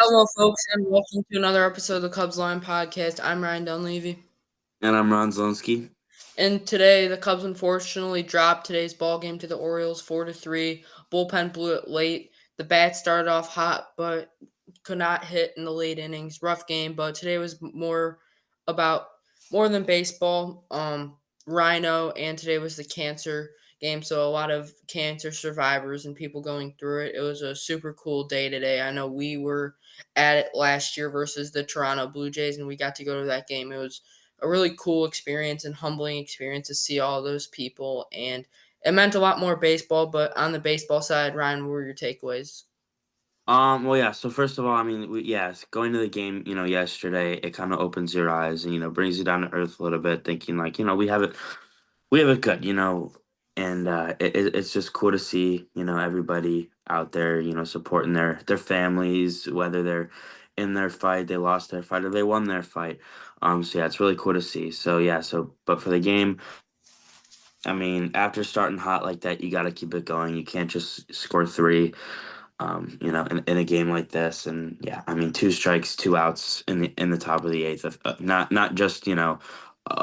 Hello, folks, and welcome to another episode of the Cubs Line Podcast. I'm Ryan Dunleavy, And I'm Ron Zelensky. and today the Cubs unfortunately dropped today's ball game to the Orioles, 4-3. Bullpen blew it late. The bat started off hot, but could not hit in the late innings. Rough game, but today was about more than baseball. Rhino, and today was the cancer game, so a lot of cancer survivors and people going through it. It was a super cool day today. I know we were at it last year versus the Toronto Blue Jays, and we got to go to that game. It was a really cool experience and humbling experience to see all those people, and it meant a lot more baseball. But on the baseball side, Ryan, what were your takeaways? Well, yeah. So first of all, I mean, yes, going to the game, yesterday, it kind of opens your eyes and brings you down to earth a little bit, thinking like, we have it good, and it's just cool to see, everybody out there, supporting their families, whether they're in their fight, they lost their fight, or they won their fight. So yeah, it's really cool to see. So yeah, but for the game, I mean, after starting hot like that, you got to keep it going. You can't just score three. In a game like this. And yeah, I mean, two strikes, two outs in the top of the eighth. Not just a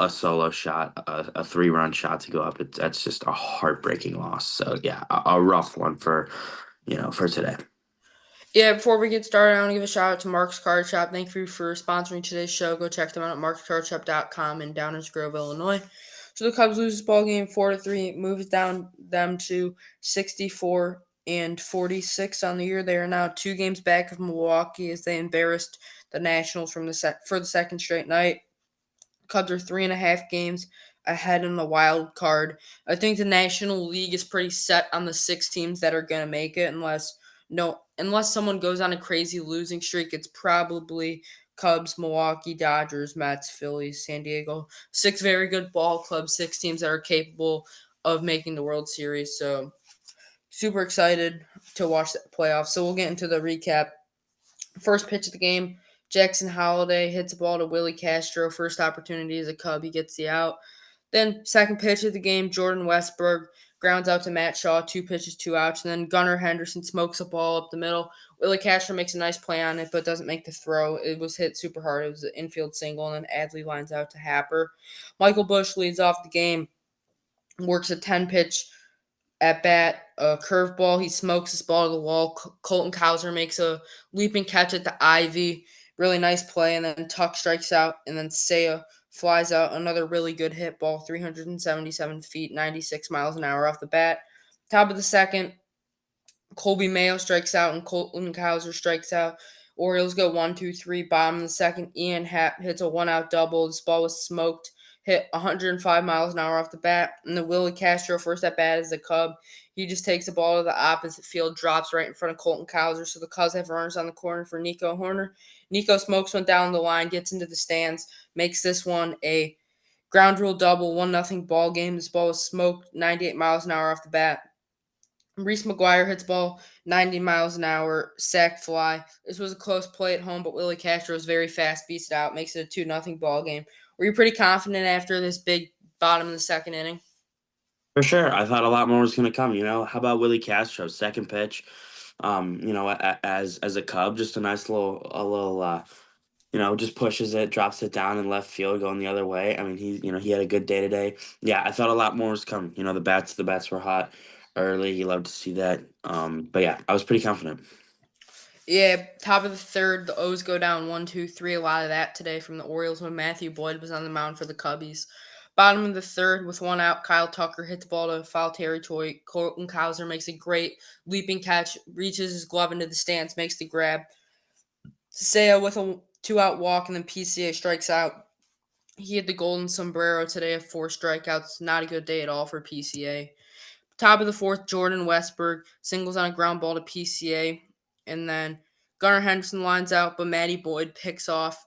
solo shot, a 3-run shot to go up. That's just a heartbreaking loss. So yeah, a rough one for for today. Yeah, before we get started, I want to give a shout out to Mark's Card Shop. Thank you for sponsoring today's show. Go check them out at markscardshop.com in Downers Grove, Illinois. So the Cubs lose this ball game 4-3, moves down them to 64-46 on the year. They are now 2 games back of Milwaukee as they embarrassed the Nationals for the second straight night. Cubs are 3.5 games ahead in the wild card. I think the National League is pretty set on the 6 teams that are going to make it, unless someone goes on a crazy losing streak. It's probably Cubs, Milwaukee, Dodgers, Mets, Phillies, San Diego. 6 very good ball clubs, 6 teams that are capable of making the World Series. So super excited to watch the playoffs. So we'll get into the recap. First pitch of the game, Jackson Holiday hits a ball to Willie Castro. First opportunity as a Cub, he gets the out. Then second pitch of the game, Jordan Westberg grounds out to Matt Shaw, 2 pitches, 2 outs. And then Gunnar Henderson smokes a ball up the middle. Willie Castro makes a nice play on it, but doesn't make the throw. It was hit super hard. It was an infield single, and then Adley lines out to Happer. Michael Busch leads off the game, works a 10 pitch at bat, a curveball. He smokes this ball to the wall. Colton Cowser makes a leaping catch at the Ivy. Really nice play. And then Tuck strikes out. And then Seiya flies out. Another really good hit ball, 377 feet, 96 miles an hour off the bat. Top of the second, Colby Mayo strikes out and Colton Cowser strikes out. Orioles go 1-2-3. Bottom of the second, Ian Happ hits a 1-out double. This ball was smoked, hit 105 miles an hour off the bat. And the Willie Castro first at bat is a Cub. He just takes the ball to the opposite field, drops right in front of Colton Cowser. So the Cubs have runners on the corner for Nico Horner. Nico smokes one down the line, gets into the stands, makes this one a ground rule double, 1-0 ball game. This ball was smoked 98 miles an hour off the bat. Reese McGuire hits ball 90 miles an hour, sac fly. This was a close play at home, but Willie Castro is very fast, beats it out, makes it a 2-0 ball game. Were you pretty confident after this big bottom of the second inning? For sure, I thought a lot more was going to come. How about Willie Castro, second pitch? As a Cub, just a nice little just pushes it, drops it down in left field, going the other way. I mean, he had a good day today. Yeah, I thought a lot more was coming. The bats were hot early. You love to see that. But yeah, I was pretty confident. Yeah, top of the third, the O's go down 1-2-3. A lot of that today from the Orioles when Matthew Boyd was on the mound for the Cubbies. Bottom of the third, with 1 out, Kyle Tucker hits the ball to foul territory. Colton Cowser makes a great leaping catch, reaches his glove into the stands, makes the grab. Seiya with a 2-out walk, and then PCA strikes out. He had the golden sombrero today of 4 strikeouts. Not a good day at all for PCA. Top of the fourth, Jordan Westberg singles on a ground ball to PCA. And then Gunnar Henderson lines out, but Matty Boyd picks off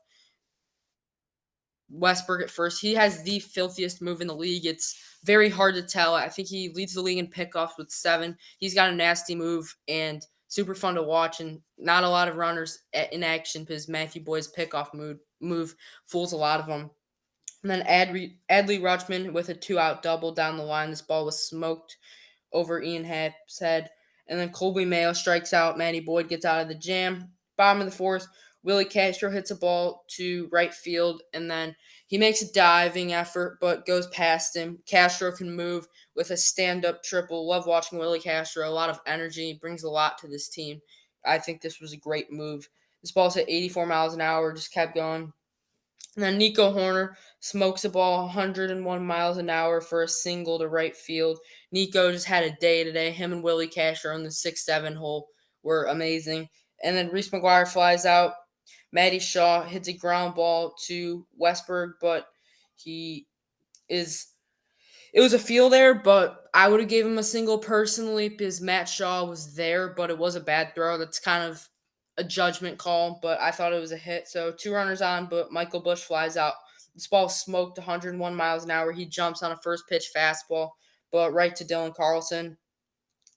Westberg at first. He has the filthiest move in the league. It's very hard to tell. I think he leads the league in pickoffs with 7. He's got a nasty move and super fun to watch, and not a lot of runners in action because Matthew Boyd's pickoff move fools a lot of them. And then Adley Rutschman with a 2-out double down the line. This ball was smoked over Ian Happ's head. And then Colby Mayo strikes out. Matty Boyd gets out of the jam. Bottom of the fourth, Willie Castro hits a ball to right field, and then he makes a diving effort but goes past him. Castro can move with a stand-up triple. Love watching Willie Castro. A lot of energy, brings a lot to this team. I think this was a great move. This ball's at 84 miles an hour, just kept going. And then Nico Horner smokes a ball 101 miles an hour for a single to right field. Nico just had a day today. Him and Willie Castro in the 6-7 hole were amazing. And then Reese McGuire flies out. Matty Shaw hits a ground ball to Westberg, but he is it was a field error, but I would have gave him a single personally because Matt Shaw was there, but it was a bad throw. That's kind of a judgment call, but I thought it was a hit. So 2 runners on, but Michael Bush flies out. This ball smoked 101 miles an hour. He jumps on a first pitch fastball, but right to Dylan Carlson.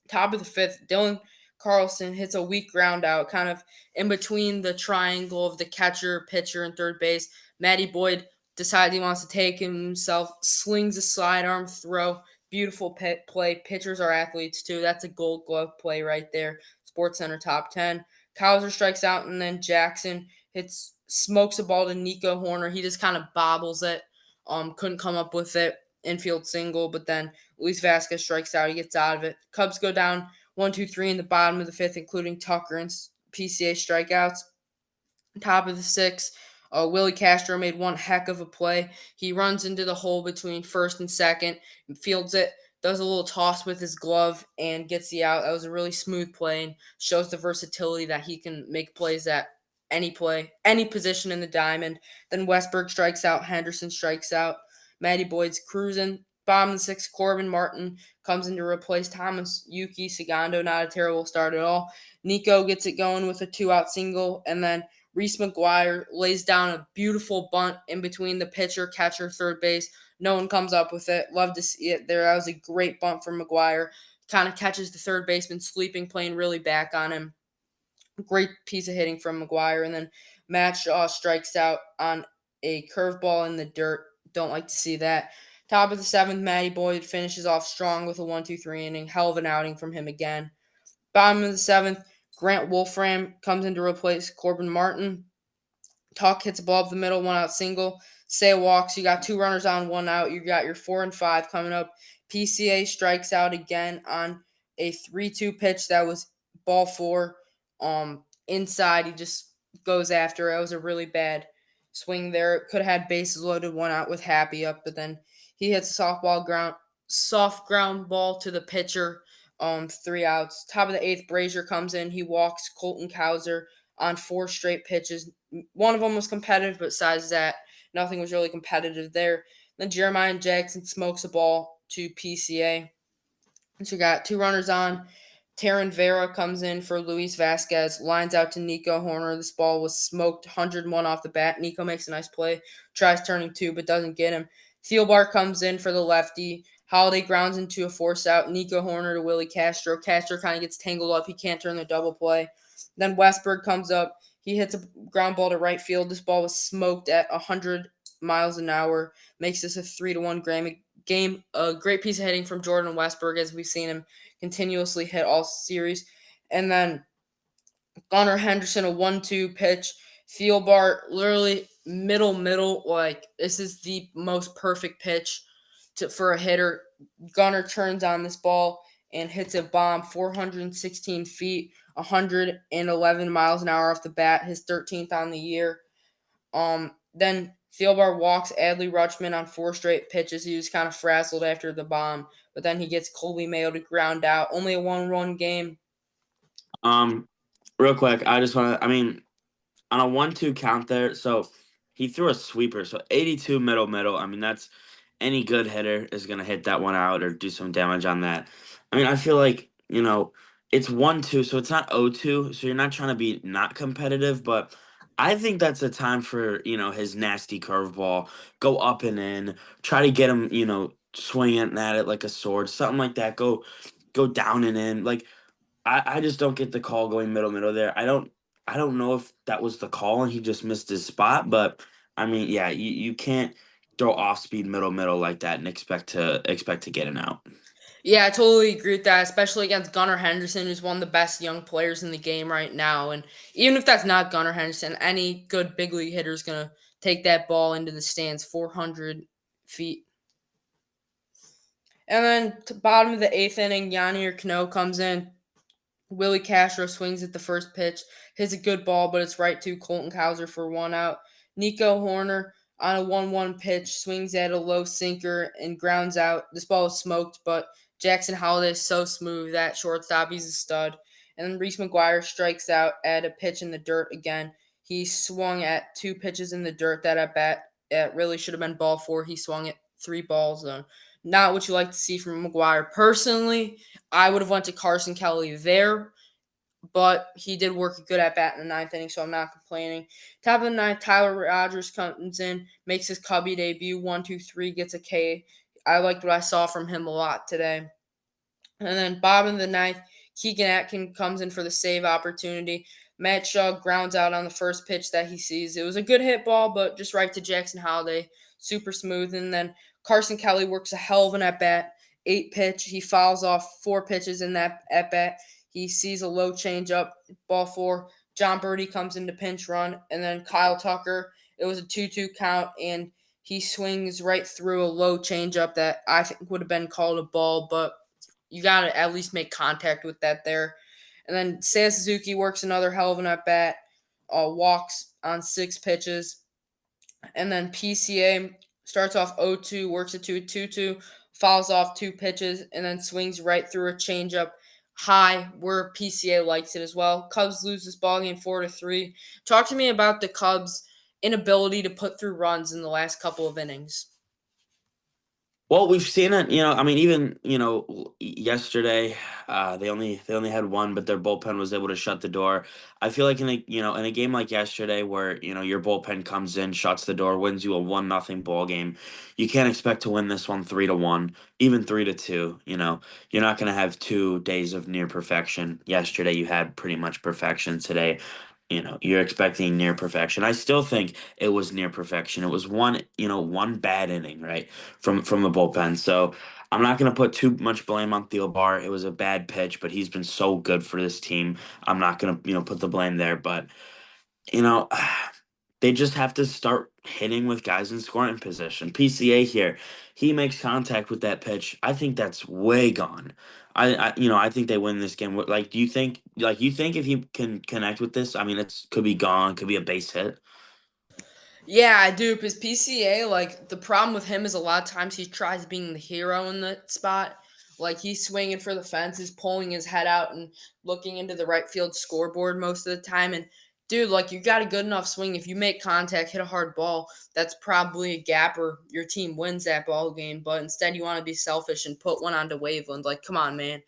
Top of the fifth, Dylan Carlson hits a weak ground out, kind of in between the triangle of the catcher, pitcher, and third base. Matty Boyd decides he wants to take himself, slings a slide arm throw. Beautiful play. Pitchers are athletes too. That's a gold glove play right there. Sports Center top 10. Cowser strikes out, and then Jackson smokes a ball to Nico Horner. He just kind of bobbles it. Couldn't come up with it. Infield single, but then Luis Vasquez strikes out. He gets out of it. Cubs go down 1-2-3 in the bottom of the fifth, including Tucker and PCA strikeouts. Top of the sixth, Willie Castro made one heck of a play. He runs into the hole between first and second, and fields it, does a little toss with his glove, and gets the out. That was a really smooth play and shows the versatility that he can make plays at any play, any position in the diamond. Then Westberg strikes out, Henderson strikes out. Matty Boyd's cruising. Bottom of the sixth, Corbin Martin comes in to replace Thomas Yuki Segundo. Not a terrible start at all. Nico gets it going with a 2-out single, and then Reese McGuire lays down a beautiful bunt in between the pitcher, catcher, third base. No one comes up with it. Love to see it there. That was a great bunt from McGuire. Kind of catches the third baseman sleeping, playing really back on him. Great piece of hitting from McGuire. And then Matt Shaw strikes out on a curveball in the dirt. Don't like to see that. Top of the seventh, Matty Boyd finishes off strong with a 1-2-3 inning. Hell of an outing from him again. Bottom of the seventh, Grant Wolfram comes in to replace Corbin Martin. Tuck hits a ball up the middle, 1-out single. Say walks. You got 2 runners on, 1 out. You got your 4 and 5 coming up. PCA strikes out again on a 3-2 pitch that was ball four. Inside, he just goes after it. It was a really bad swing there. Could have had bases loaded, 1 out with Happy up, but then he hits a soft ground ball to the pitcher. 3 outs. Top of the eighth, Brazier comes in. He walks Colton Cowser on 4 straight pitches. One of them was competitive, but besides that, nothing was really competitive there. Then Jeremiah Jackson smokes a ball to PCA. So you got 2 runners on. Taryn Vera comes in for Luis Vasquez, lines out to Nico Horner. This ball was smoked 101 off the bat. Nico makes a nice play, tries turning two, but doesn't get him. Thielbar comes in for the lefty. Holiday grounds into a force out. Nico Horner to Willie Castro. Castro kind of gets tangled up. He can't turn the double play. Then Westberg comes up. He hits a ground ball to right field. This ball was smoked at 100 miles an hour. Makes this a 3-1 game. A great piece of hitting from Jordan Westberg, as we've seen him continuously hit all series. And then Gunnar Henderson, a 1-2 pitch. Thielbar, literally middle. Like, this is the most perfect pitch for a hitter. Gunnar turns on this ball and hits a bomb 416 feet, 111 miles an hour off the bat, his 13th on the year. Then Thielbar walks Adley Rutschman on 4 straight pitches. He was kind of frazzled after the bomb, but then he gets Colby Mayo to ground out. Only a 1-run game. Um, Real quick, I just want to. I mean, on a 1-2 count there, so he threw a sweeper. So 82 middle. I mean, that's any good hitter is gonna hit that one out or do some damage on that. I mean, I feel like it's 1-2, so it's not 0-2, so you're not trying to be not competitive, but I think that's a time for his nasty curveball, go up and in, try to get him swinging at it like a sword, something like that. Go down and in, like I just don't get the call going middle there. I don't know if that was the call and he just missed his spot, but I mean, yeah, you can't throw off speed middle like that and expect to get an out. Yeah, I totally agree with that, especially against Gunnar Henderson, who's one of the best young players in the game right now. And even if that's not Gunnar Henderson, any good big league hitter is going to take that ball into the stands 400 feet. And then to bottom of the eighth inning, Yanni Cano comes in. Willie Castro swings at the first pitch, hits a good ball, but it's right to Colton Cowser for one out. Nico Horner on a 1-1 pitch swings at a low sinker and grounds out. This ball is smoked, but Jackson Holliday is so smooth that shortstop. He's a stud. And then Reese McGuire strikes out at a pitch in the dirt again. He swung at two pitches in the dirt that at bat it really should have been ball four. He swung at three balls. Not what you like to see from McGuire. Personally, I would have went to Carson Kelly there, but he did work a good at bat in the ninth inning, so I'm not complaining. Top of the ninth, Tyler Rogers comes in, makes his Cubby debut. 1-2-3, gets a K. I liked what I saw from him a lot today. And then bottom of the ninth, Keegan Atkin comes in for the save opportunity. Matt Shaw grounds out on the first pitch that he sees. It was a good hit ball, but just right to Jackson Holliday. Super smooth. And then Carson Kelly works a hell of an at bat. 8 pitch. He fouls off 4 pitches in that at bat. He sees a low changeup, ball four. John Birdie comes in to pinch run. And then Kyle Tucker, it was a 2-2 count, and he swings right through a low changeup that I think would have been called a ball, but you got to at least make contact with that there. And then Seiya Suzuki works another hell of an at bat, walks on 6 pitches. And then PCA starts off 0-2, works a 2-2, fouls off 2 pitches, and then swings right through a changeup high where PCA likes it as well. Cubs lose this ball game 4-3. Talk to me about the Cubs' inability to put through runs in the last couple of innings. Well, we've seen it, I mean, even, yesterday, they only had one, but their bullpen was able to shut the door. I feel like in a game like yesterday where, your bullpen comes in, shuts the door, wins you a 1-0 ball game, you can't expect to win this one 3-1, even 3-2, You're not going to have 2 days of near perfection. Yesterday you had pretty much perfection. Today, you're expecting near perfection. I still think it was near perfection. It was one bad inning, right? From the bullpen. So I'm not going to put too much blame on Thielbar. It was a bad pitch, but he's been so good for this team. I'm not going to put the blame there, but you know they just have to start hitting with guys in scoring position. PCA here, he makes contact with that pitch. I think that's way gone. I think they win this game. Like, do you think if he can connect with this, I mean, it's could be gone, could be a base hit. Yeah, I do. Because PCA, like, the problem with him is a lot of times he tries being the hero in the spot. Like, he's swinging for the fences, pulling his head out and looking into the right field scoreboard most of the time. And, dude, like, you got a good enough swing. If you make contact, hit a hard ball, that's probably a gap or your team wins that ball game. But instead, you want to be selfish and put one onto Waveland. Like, come on, man.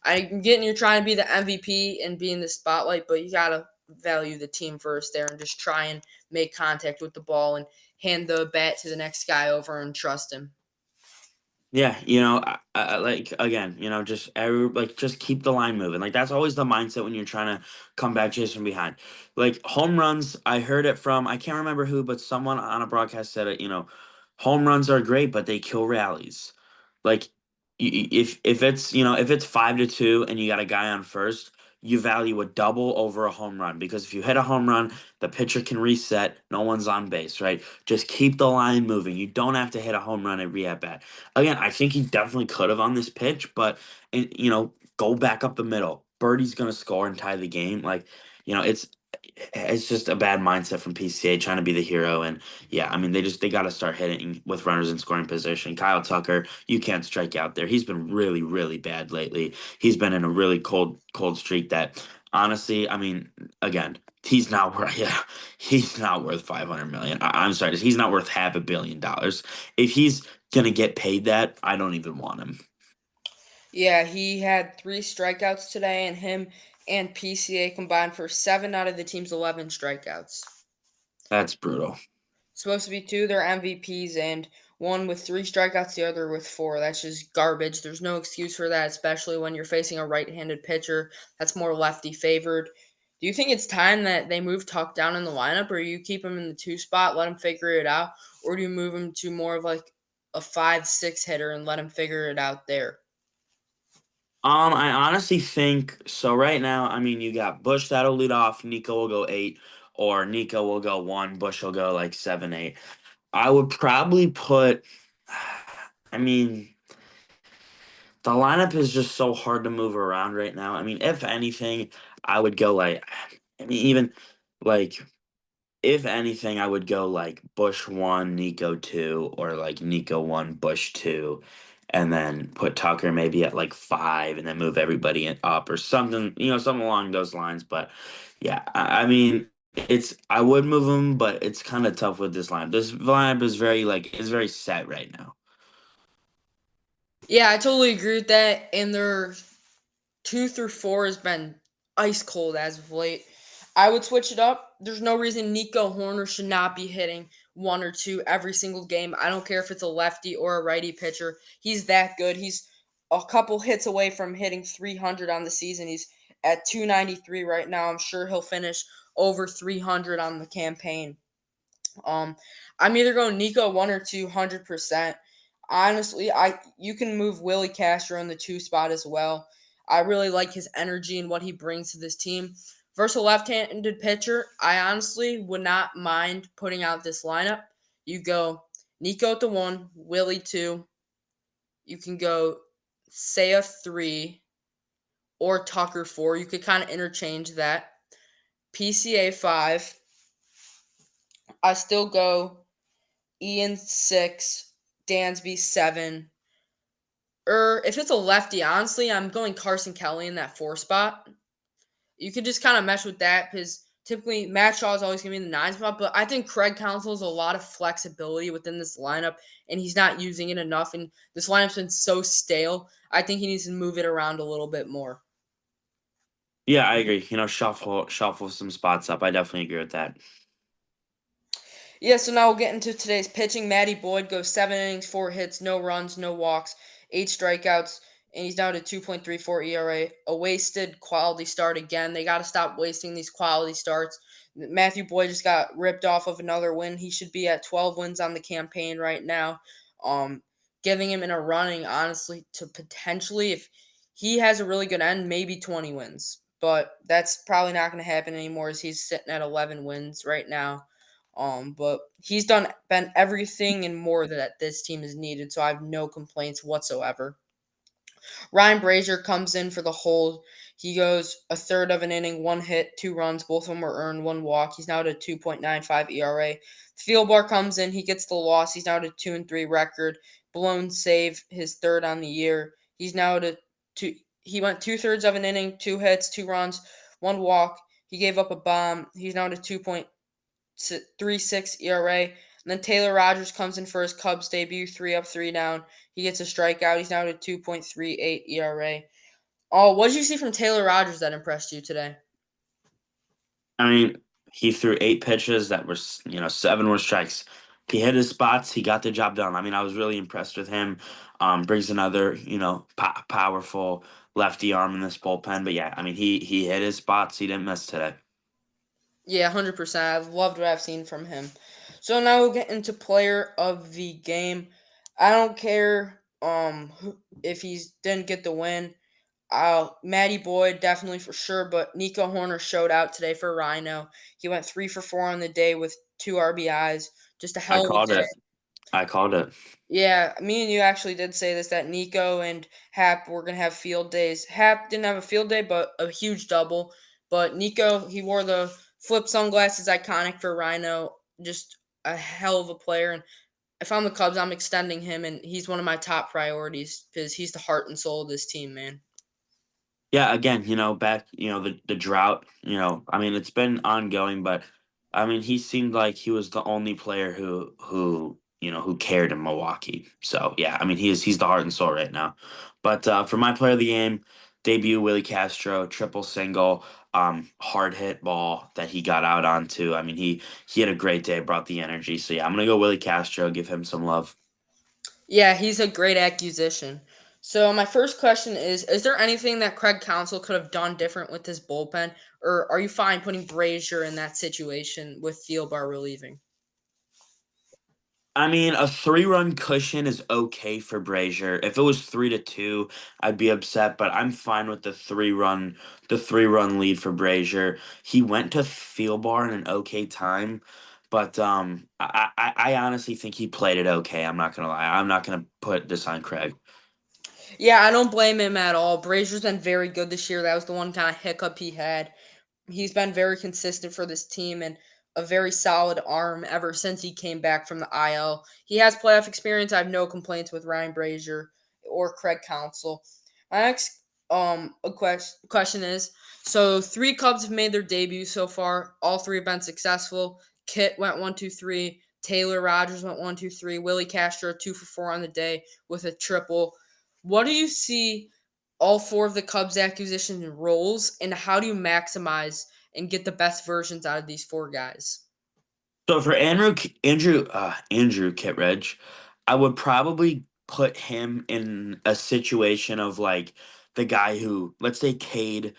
I'm getting you're trying to be the MVP and be in the spotlight, but you got to value the team first there and just try and make contact with the ball and hand the bat to the next guy over and trust him. Yeah, like again, just keep the line moving. Like that's always the mindset when you're trying to come back just from behind. Like home runs, I heard it from I can't remember who, but someone on a broadcast said it. Home runs are great, but they kill rallies. Like if it's 5-2 and you got a guy on first, you value a double over a home run because if you hit a home run, the pitcher can reset. No one's on base, right? Just keep the line moving. You don't have to hit a home run every at bat. Again, I think he definitely could have on this pitch, but go back up the middle. Birdie's gonna score and tie the game. Like, you know, it's it's just a bad mindset from PCA trying to be the hero. And yeah, I mean they got to start hitting with runners in scoring position. Kyle Tucker, you can't strike out there. He's been really really bad lately. He's been in a really cold streak that honestly, I mean, again, he's not worth yeah, he's not worth 500 million. I'm sorry, he's not worth $500 million. If he's gonna get paid that, I don't even want him. Yeah, he had 3 strikeouts today, and him and PCA combined for 7 out of the team's 11 strikeouts. That's brutal. Supposed to be two, they're MVPs, and one with 3 strikeouts, the other with four. That's just garbage. There's no excuse for that, especially when you're facing a right-handed pitcher that's more lefty favored. Do you think it's time that they move Tuck down in the lineup, or you keep him in the 2 spot, let him figure it out, or do you move him to more of like a 5-6 hitter and let him figure it out there? I honestly think so. Right now, I mean, you got Bush that'll lead off. Nico will go 8, or Nico will go 1. Bush will go like 7, 8. I would probably put. I mean, the lineup is just so hard to move around right now. I mean, if anything, I would go like. I mean, even like if anything, I would go like Bush 1, Nico 2, or like Nico 1, Bush 2, and then put Tucker maybe at like 5, and then move everybody up or something, something along those lines. But yeah, I mean, I would move him, but it's kind of tough with this lineup. This lineup is very set right now. Yeah, I totally agree with that. And their 2 through 4 has been ice cold as of late. I would switch it up. There's no reason Nico Horner should not be hitting 1 or 2 every single game. I don't care if it's a lefty or a righty pitcher. He's that good. He's a couple hits away from hitting 300 on the season. He's at 293 right now. I'm sure he'll finish over 300 on the campaign. Um, I'm either going Nico 1 or 200%. Honestly, I you can move Willie Castro in the 2 spot as well. I really like his energy and what he brings to this team. Versus a left-handed pitcher, I honestly would not mind putting out this lineup. You go Nico at the 1, Willie 2. You can go Saya 3 or Tucker 4. You could kind of interchange that. PCA 5. I still go Ian 6, Dansby 7. Or if it's a lefty, honestly, I'm going Carson Kelly in that 4 spot. You could just kind of mesh with that because typically Matt Shaw is always going to be in the 9 spot, but I think Craig Counsell has a lot of flexibility within this lineup, and he's not using it enough. And this lineup's been so stale. I think he needs to move it around a little bit more. Yeah, I agree. Shuffle some spots up. I definitely agree with that. Yeah, so now we'll get into today's pitching. Matty Boyd goes 7 innings, 4 hits, no runs, no walks, 8 strikeouts, and he's down to 2.34 ERA. A wasted quality start again. They got to stop wasting these quality starts. Matthew Boyd just got ripped off of another win. He should be at 12 wins on the campaign right now. Um, Giving him in a running, honestly, to potentially, if he has a really good end, maybe 20 wins. But that's probably not going to happen anymore as he's sitting at 11 wins right now. But he's been everything and more that this team has needed, so I have no complaints whatsoever. Ryan Brazier comes in for the hold. He goes a third of an inning, 1 hit, 2 runs. Both of them were earned, 1 walk. He's now at a 2.95 ERA. Fieldbar comes in. He gets the loss. He's now at a 2-3 record. Blown save, his third on the year. He's now at a two. He went 2/3 of an inning, 2 hits, 2 runs, 1 walk. He gave up a bomb. He's now at a 2.36 ERA. And then Taylor Rogers comes in for his Cubs debut, 3 up, 3 down. He gets a strikeout. He's now at a 2.38 ERA. Oh, what did you see from Taylor Rogers that impressed you today? I mean, he threw 8 pitches that were, 7 were strikes. He hit his spots. He got the job done. I mean, I was really impressed with him. Brings another, powerful lefty arm in this bullpen. But yeah, I mean, he hit his spots. He didn't miss today. Yeah, 100%. I've loved what I've seen from him. So now we'll get into player of the game. I don't care if he didn't get the win. Matty Boyd definitely for sure, but Nico Horner showed out today for Rhino. He went 3 for 4 on the day with 2 RBIs. Just a I hell of a called day. it. I called it. Yeah, me and you actually did say this that Nico and Hap were gonna have field days. Hap didn't have a field day, but a huge double. But Nico, he wore the flip sunglasses, iconic for Rhino. Just a hell of a player. And if I'm the Cubs, I'm extending him, and he's one of my top priorities because he's the heart and soul of this team, man. Yeah, again, back, the drought, I mean, it's been ongoing, but I mean, he seemed like he was the only player who cared in Milwaukee. So, yeah, I mean, he's the heart and soul right now. But for my player of the game, debut Willie Castro, triple single, hard hit ball that he got out onto. I mean, he had a great day, brought the energy. So, yeah, I'm going to go Willie Castro, give him some love. Yeah, he's a great acquisition. So my first question is there anything that Craig Counsell could have done different with his bullpen, or are you fine putting Brazier in that situation with Thielbar relieving? I mean, a 3-run cushion is okay for Brazier. If it was 3-2, I'd be upset, but I'm fine with the 3-run lead for Brazier. He went to field bar in an okay time, but I honestly think he played it okay. I'm not gonna lie. I'm not gonna put this on Craig. Yeah, I don't blame him at all. Brazier's been very good this year. That was the one kind of hiccup he had. He's been very consistent for this team and a very solid arm ever since he came back from the IL. He has playoff experience. I have no complaints with Ryan Brazier or Craig Counsell. My next question is, so three Cubs have made their debut so far. All three have been successful. Kit went 1-2-3. Taylor Rogers went 1-2-3. Willie Castro 2 for 4 on the day with a triple. What do you see all four of the Cubs acquisition roles, and how do you maximize and get the best versions out of these four guys? So for Andrew Kittredge, I would probably put him in a situation of like the guy who, let's say Cade,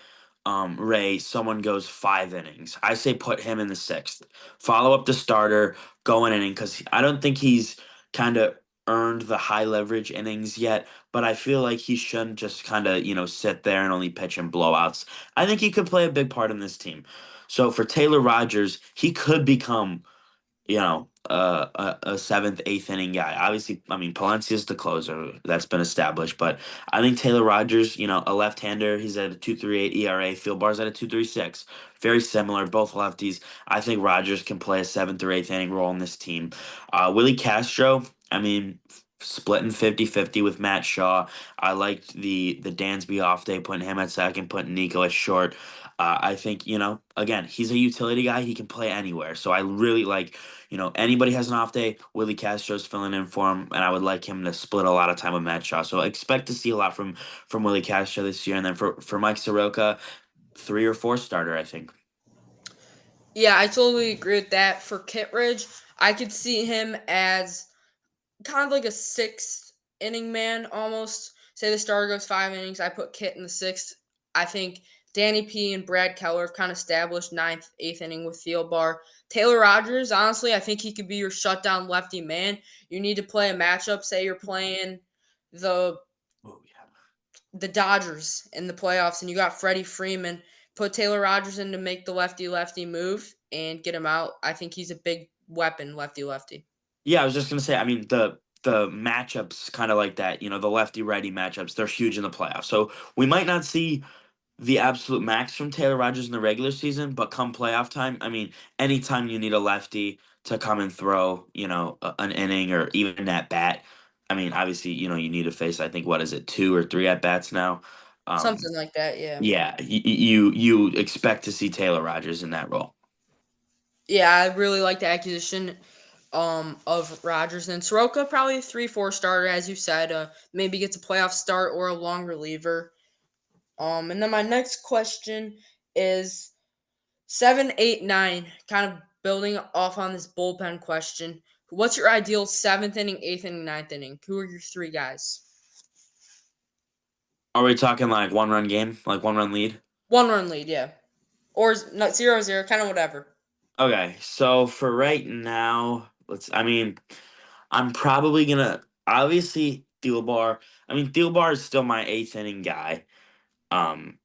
Ray, someone goes 5 innings. I say put him in the sixth. Follow up the starter, go an inning because I don't think he's kind of earned the high leverage innings yet, but I feel like he shouldn't just kind of, sit there and only pitch in blowouts. I think he could play a big part in this team. So for Taylor Rogers, he could become a seventh, eighth inning guy. Obviously, I mean, Palencia's the closer. That's been established. But I think Taylor Rogers, a left-hander, he's at a 2.38 ERA. Phil Bar's at a 2.36. Very similar, both lefties. I think Rogers can play a seventh or eighth inning role in this team. Willie Castro, I mean, splitting 50-50 with Matt Shaw. I liked the Dansby off day, putting him at second, putting Nico at short. I think, again, he's a utility guy. He can play anywhere. So I really like, anybody has an off day, Willie Castro's filling in for him, and I would like him to split a lot of time with Matt Shaw. So expect to see a lot from Willie Castro this year. And then for Mike Soroka, 3 or 4 starter, I think. Yeah, I totally agree with that. For Kittredge, I could see him as kind of like a sixth inning man almost. Say the starter goes 5 innings, I put Kit in the sixth. I think Danny P and Brad Keller have kind of established ninth, eighth inning with field bar. Taylor Rogers, honestly, I think he could be your shutdown lefty man. You need to play a matchup. Say you're playing the Oh yeah. the Dodgers in the playoffs, and you got Freddie Freeman. Put Taylor Rogers in to make the lefty lefty move and get him out. I think he's a big weapon, lefty lefty. Yeah, I was just gonna say. I mean, the matchups kind of like that. The lefty righty matchups. They're huge in the playoffs. So we might not see the absolute max from Taylor Rogers in the regular season, but come playoff time, I mean, anytime you need a lefty to come and throw, an inning or even at bat, I mean, obviously, you need to face, I think, what is it, 2 or 3 at bats now? Um, Something like that, yeah. yeah, you expect to see Taylor Rogers in that role. Yeah, I really like the acquisition of Rogers and Soroka. Probably a 3-4 starter, as you said. Maybe gets a playoff start or a long reliever. And then my next question is 7, 8, 9. Kind of building off on this bullpen question. What's your ideal seventh inning, eighth inning, ninth inning? Who are your three guys? Are we talking like 1-run game, like 1-run lead? 1 run lead, yeah, or not 0-0, kind of whatever. Okay, so for right now, I mean, I'm probably gonna, obviously, Thielbar. I mean, Thielbar is still my eighth inning guy. Um,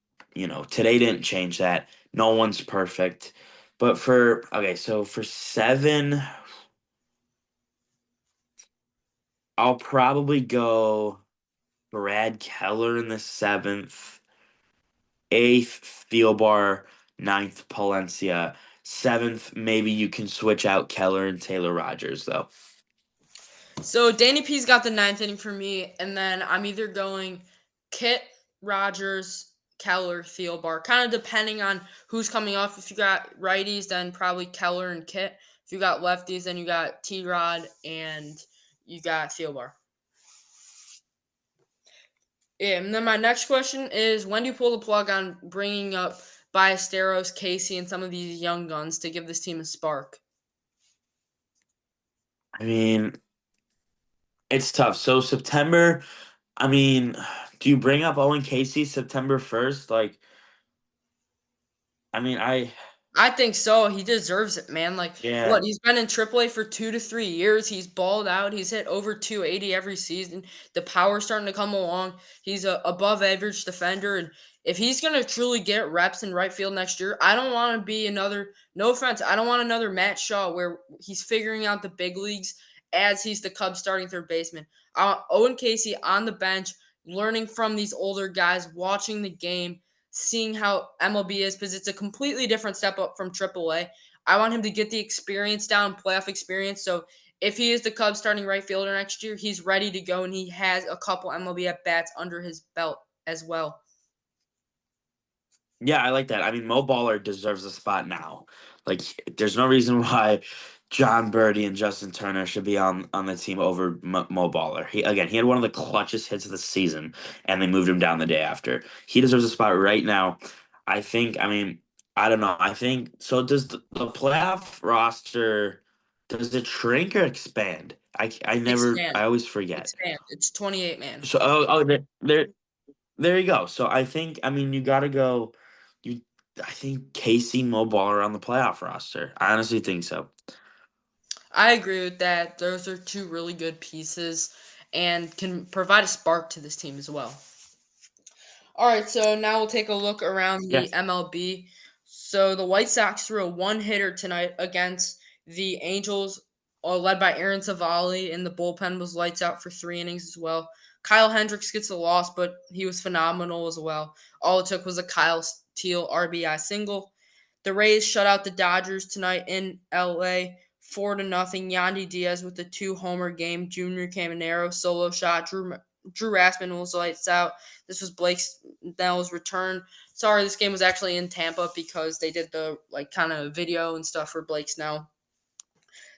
today didn't change that. No one's perfect. But so for 7, I'll probably go Brad Keller in the seventh, eighth Thielbar, ninth Palencia, seventh. Maybe you can switch out Keller and Taylor Rogers though. So Danny P's got the ninth inning for me, and then I'm either going Kit, Rogers, Keller, Thielbar, kind of depending on who's coming off. If you got righties, then probably Keller and Kit. If you got lefties, then you got T Rod and you got Thielbar. Yeah, and then my next question is, when do you pull the plug on bringing up Ballesteros, Casey, and some of these young guns to give this team a spark? I mean, it's tough. So September, I mean, do you bring up Owen Casey September 1st? Like, I mean, I think so. He deserves it, man. Like, Yeah. what? He's been in AAA for 2 to 3 years. He's balled out. He's hit over 280 every season. The power's starting to come along. He's a above average defender, and if he's going to truly get reps in right field next year, I don't want to be another, no offense, I don't want another Matt Shaw where he's figuring out the big leagues as he's the Cubs starting third baseman. I want Owen Casey on the bench, learning from these older guys, watching the game, seeing how MLB is, because it's a completely different step up from AAA. I want him to get the experience down, playoff experience. So if he is the Cubs starting right fielder next year, he's ready to go and he has a couple MLB at bats under his belt as well. Yeah, I like that. I mean, Mo Baller deserves a spot now. Like, there's no reason why John Birdie and Justin Turner should be on the team over Mo Baller. He had one of the clutchest hits of the season, and they moved him down the day after. He deserves a spot right now. I think. I mean, I don't know. I think so. Does the playoff roster does it shrink or expand? I never. Expand. I always forget. Expand. It's 28 man. So there you go. So I think, I mean, you got to go. You, I think Casey Mobile are on the playoff roster. I honestly think so. I agree with that. Those are two really good pieces and can provide a spark to this team as well. All right, so now we'll take a look around the Yes. MLB. So the White Sox threw a one-hitter tonight against the Angels, led by Aaron Savali, and the bullpen was lights out for 3 innings as well. Kyle Hendricks gets a loss, but he was phenomenal as well. All it took was a Kyle Steele RBI single. The Rays shut out the Dodgers tonight in LA, 4-0. Yandy Diaz with the two-homer game. Junior Caminero solo shot. Drew Rasmussen was lights out. This was Blake Snell's return. Sorry, this game was actually in Tampa because they did the kind of video and stuff for Blake Snell.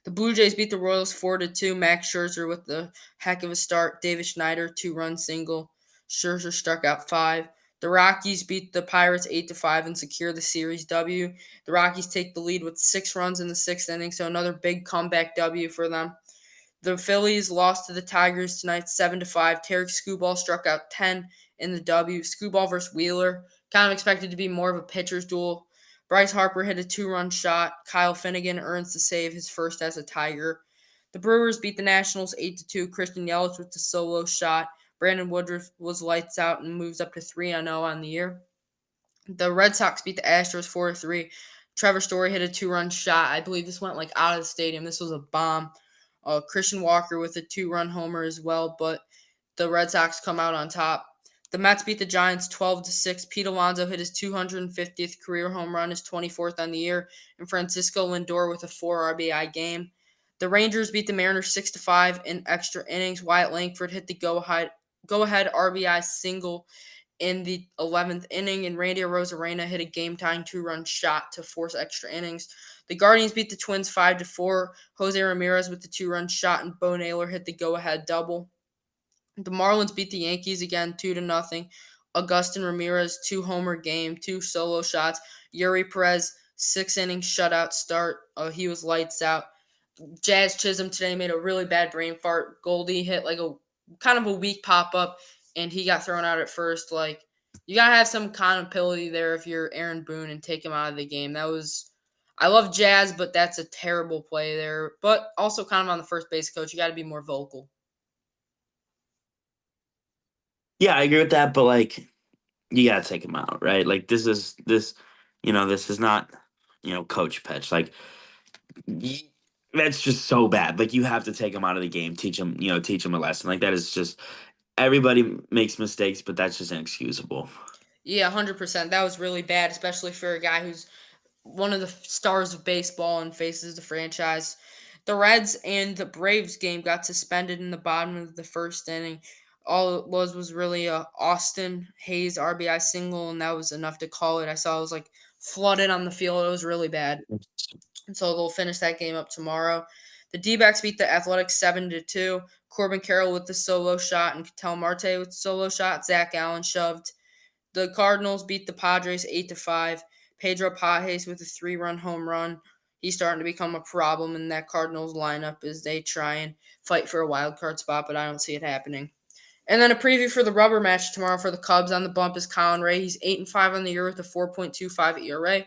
The Blue Jays beat the Royals 4-2. Max Scherzer with the heck of a start. David Schneider 2-run single. Scherzer struck out 5. The Rockies beat the Pirates 8-5 and secure the series W. The Rockies take the lead with 6 runs in the 6th inning, so another big comeback W for them. The Phillies lost to the Tigers tonight 7-5. Tarek Skubal struck out 10 in the W. Skubal versus Wheeler. Kind of expected to be more of a pitcher's duel. Bryce Harper hit a 2-run shot. Kyle Finnegan earns the save, his first as a Tiger. The Brewers beat the Nationals 8-2. Christian Yelich with the solo shot. Brandon Woodruff was lights out and moves up to 3-0 on the year. The Red Sox beat the Astros 4-3. Trevor Story hit a 2-run shot. I believe this went out of the stadium. This was a bomb. Christian Walker with a 2-run homer as well, but the Red Sox come out on top. The Mets beat the Giants 12-6. Pete Alonso hit his 250th career home run, his 24th on the year, and Francisco Lindor with a 4 RBI game. The Rangers beat the Mariners 6-5 in extra innings. Wyatt Langford hit the go-ahead RBI single in the 11th inning, and Randy Arozarena hit a game-tying 2-run shot to force extra innings. The Guardians beat the Twins 5-4. Jose Ramirez with the 2-run shot, and Bo Naylor hit the go-ahead double. The Marlins beat the Yankees again 2-0. Augustin Ramirez 2-homer game, 2 solo shots. Yuri Perez 6 inning shutout start. He was lights out. Jazz Chisholm today made a really bad brain fart. Goldie hit a kind of a weak pop up, and he got thrown out at first. You gotta have some accountability there if you're Aaron Boone and take him out of the game. I love Jazz, but that's a terrible play there. But also kind of on the first base coach, you got to be more vocal. Yeah, I agree with that, but like, you gotta take him out, right? Like, this is not, coach pitch. Like, y- that's just so bad. Like, you have to take him out of the game, teach him a lesson. Like, that is just, everybody makes mistakes, but that's just inexcusable. Yeah, 100%. That was really bad, especially for a guy who's one of the stars of baseball and faces the franchise. The Reds and the Braves game got suspended in the bottom of the 1st inning. All it was really a Austin Hayes RBI single, and that was enough to call it. I saw it was flooded on the field. It was really bad. And so they'll finish that game up tomorrow. The D-backs beat the Athletics 7-2. Corbin Carroll with the solo shot and Ketel Marte with the solo shot. Zach Allen shoved. The Cardinals beat the Padres 8-5. Pedro Pajes with a 3-run home run. He's starting to become a problem in that Cardinals lineup as they try and fight for a wild card spot, but I don't see it happening. And then a preview for the rubber match tomorrow for the Cubs. On the bump is Colin Ray. He's 8-5 on the year with a 4.25 ERA.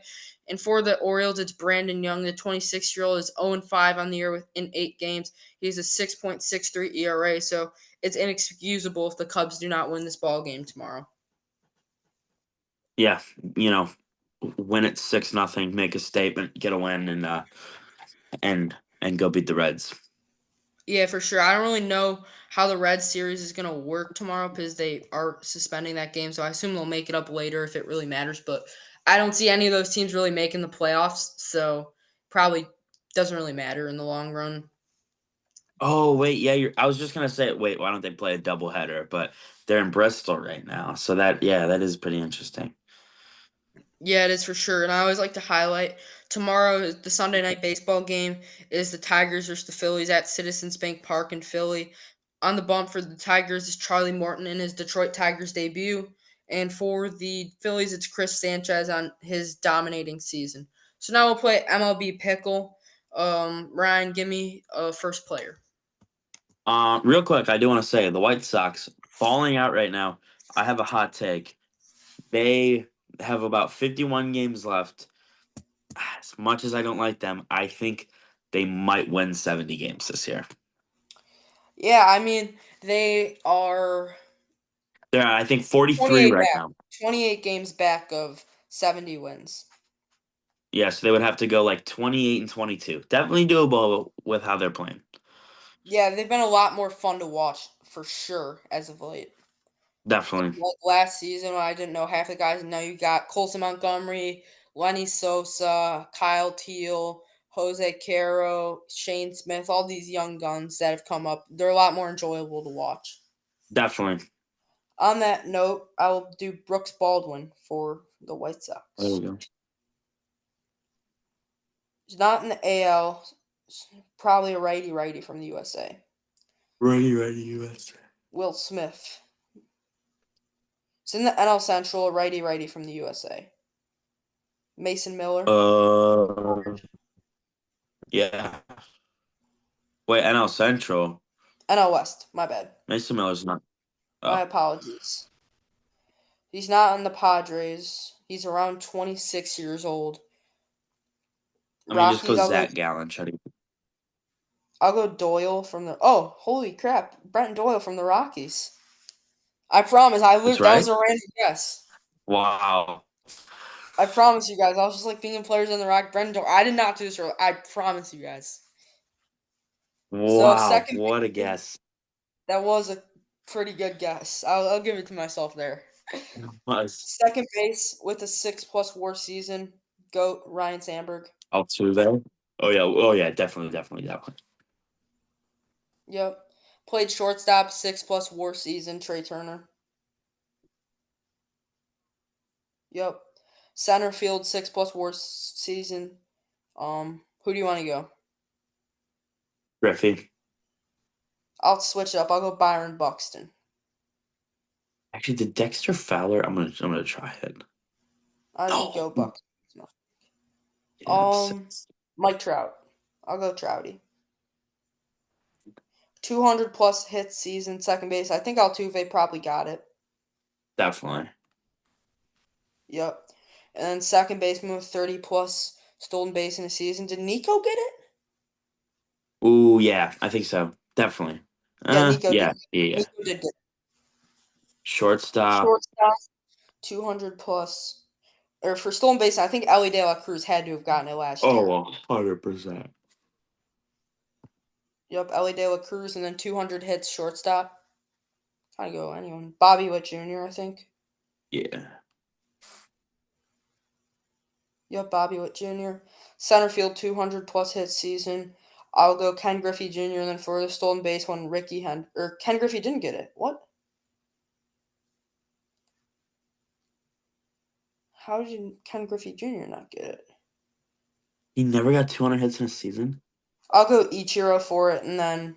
And for the Orioles, it's Brandon Young. The 26-year-old is 0-5 on the year in 8 games. He has a 6.63 ERA, so it's inexcusable if the Cubs do not win this ball game tomorrow. Yeah, you know, win it 6-0, make a statement, get a win, and go beat the Reds. Yeah, for sure. I don't really know how the Reds series is going to work tomorrow because they are suspending that game. So I assume they'll make it up later if it really matters. But I don't see any of those teams really making the playoffs. So probably doesn't really matter in the long run. Oh wait, yeah, I was just gonna say, wait, why don't they play a doubleheader? But they're in Bristol right now, so that is pretty interesting. Yeah, it is for sure. And I always like to highlight tomorrow, the Sunday night baseball game is the Tigers versus the Phillies at Citizens Bank Park in Philly. On the bump for the Tigers is Charlie Morton in his Detroit Tigers debut. And for the Phillies, it's Chris Sanchez on his dominating season. So now we'll play MLB Pickle. Ryan, give me a first player. Real quick, I do want to say the White Sox falling out right now. I have a hot take. They have about 51 games left. As much as I don't like them, I think they might win 70 games this year. Yeah, I mean, they are They're, I think, 43 28 right back, now. 28 games back of 70 wins. Yeah, so they would have to go like 28 and 22. Definitely doable with how they're playing. Yeah, they've been a lot more fun to watch for sure as of late. Definitely. Like last season when I didn't know half the guys, and now you got Colson Montgomery, Lenny Sosa, Kyle Teal, Jose Caro, Shane Smith, all these young guns that have come up. They're a lot more enjoyable to watch. Definitely. On that note, I will do Brooks Baldwin for the White There we Sox. go. He's not in the AL, probably a righty from the USA. Ready, US. Will Smith. He's in the NL Central, a righty from the USA. Mason Miller. Uh, yeah. Wait, NL Central. NL West, my bad. Mason Miller's not. My Oh, apologies. He's not on the Padres. He's around 26 years old. I mean, just go Rockies, Zach Gallen. Try to. I'll go Doyle from the Oh, holy crap. Brent Doyle from the Rockies. I promise, That's that was right. a random guess. Wow. I promise you guys. I was just like thinking players on the Rock. Brent Doyle. I did not do this early. I promise you guys. So Wow. second What a base, guess. that was a pretty good guess. I'll give it to myself there. Was Second base with a 6+ WAR season. Goat Ryan Sandberg. Altuve. Oh yeah. Oh yeah. Definitely. Yep. Played shortstop, 6+ WAR season. Trey Turner. Yep. Center field, 6+ WAR season. Who do you want to go? Griffey. I'll switch it up. I'll go Byron Buxton. Actually, did Dexter Fowler? I'm gonna try it. I didn't No. go Buxton. Yeah, I'm sick. Mike Trout. I'll go Trouty. 200+ hits season, second base. I think Altuve probably got it. Definitely. Yep. And then second baseman with 30+ stolen base in a season. Did Nico get it? Ooh, yeah. I think so. Definitely. Yeah, Nico did. Yeah. Nico did get it. Shortstop. Shortstop, 200+. Or for stolen base, I think Ellie De La Cruz had to have gotten it last Oh, year. 100%. Yep, Ellie De La Cruz, and then 200 hits shortstop. Kind of go anyone. Bobby Witt Jr., I think. Yeah. Yep, Bobby Witt Jr. Center field, 200+ hits season. I'll go Ken Griffey Jr. and then for the stolen base one, or Ken Griffey didn't get it. What? How did Ken Griffey Jr. not get it? He never got 200 hits in a season. I'll go Ichiro for it, and then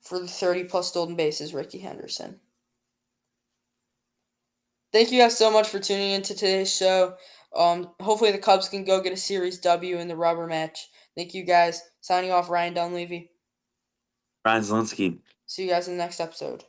for the 30+ stolen bases, Ricky Henderson. Thank you guys so much for tuning into today's show. Hopefully the Cubs can go get a series W in the rubber match. Thank you guys. Signing off, Ryan Dunleavy. Ryan Zelinsky. See you guys in the next episode.